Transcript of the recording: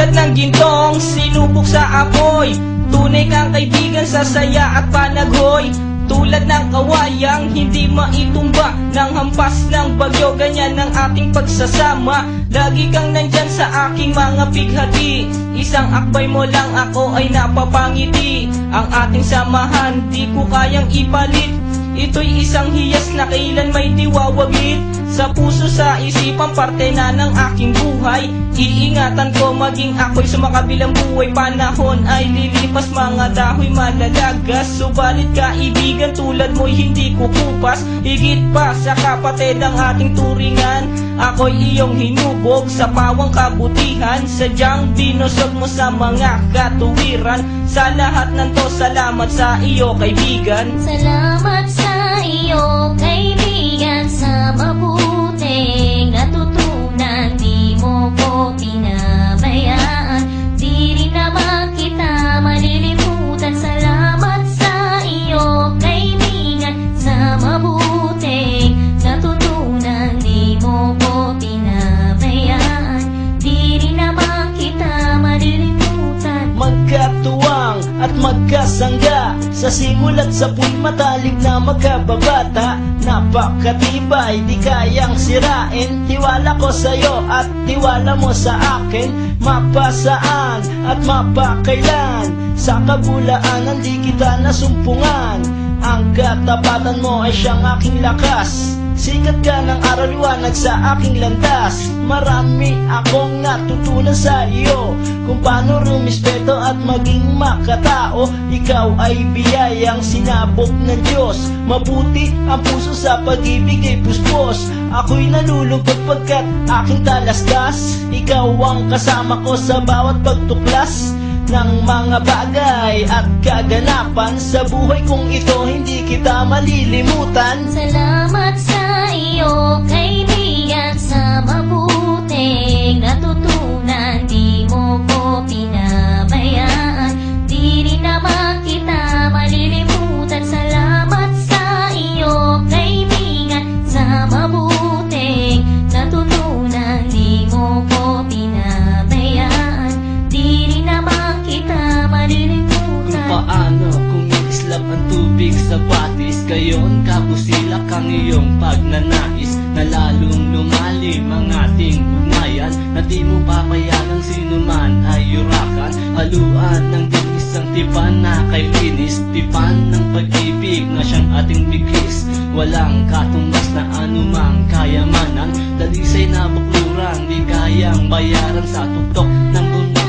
Tulad ng gintong sinubok sa apoy, tunay kang kaibigan sa saya at panaghoy. Tulad ng kawayang hindi maitumba ng hampas ng bagyo, ganyan ang ating pagsasama. Lagi kang nandyan sa aking mga bighati, isang akbay mo lang ako ay napapangiti. Ang ating samahan di ko kayang ipalit, ito'y isang hiyas na kailan may diwawaglit. Sa puso, sa isipan, parte na ng aking buhay. Iingatan ko maging ako'y sumakabilang buhay. Panahon ay lilipas, mga dahoy malalagas, subalit kaibigan tulad mo'y hindi kukupas. Higit pa sa kapatid ang ating turingan, ako'y iyong hinubog sa pawang kabutihan. Sadyang binusog mo sa mga katuwiran. Sa lahat ng to, salamat sa iyo kaibigan. Salamat sa iyo kaibigan, sa mabuting natutunan. Di mo ko pinabayaan, di rin naman kita malilimutan. Salamat sa iyo kaibigan, sa mabuting natutunan. Di mo ko pinabayaan, di rin naman kita malilimutan. Magkatuwang at magkasangga, sa simula't sa puy matalik na magkababata. Napakatibay, di kayang sirain, tiwala ko sa'yo at tiwala mo sa akin. Mapasaan at mapakailan, sa kabulaanan di kita nasumpungan. Ang katapatan mo ay siyang aking lakas, sikat ka ng araw liwanag sa aking landas. Marami akong natutunan sa iyo, kung paano rumispeto at maging makatao. Ikaw ay biyayang sinabok ng Diyos, mabuti ang puso sa pag-ibig ay puspos. Ako'y nalulungkot pagkat aking talastas, ikaw ang kasama ko sa bawat pagtuklas ng mga bagay at kaganapan. Sa buhay kong ito hindi kita malilimutan. Salamat sa iyo kaibigan, sa mabuting natutunan. Di mo ko pinabayaan, di rin naman kita malilimutan. Salamat sa iyo kaibigan, sa mabuting natutunan. Di mo ko pinabayaan, di rin naman kita malilimutan. Kung paano kumikislap ang tubig sa batis, gayon kabusilak ang iyong pagnanais, na lalong lumalim ang ating ugnayan, na di mo papayagang sino man ay yurakan. Haluan ng isang tipan na kay linis, tipan ng pag-ibig na siyang ating bigis. Walang katumbas na anumang kayamanan, dalisay na bukluran, di kayang bayaran sa tuktok ng mundo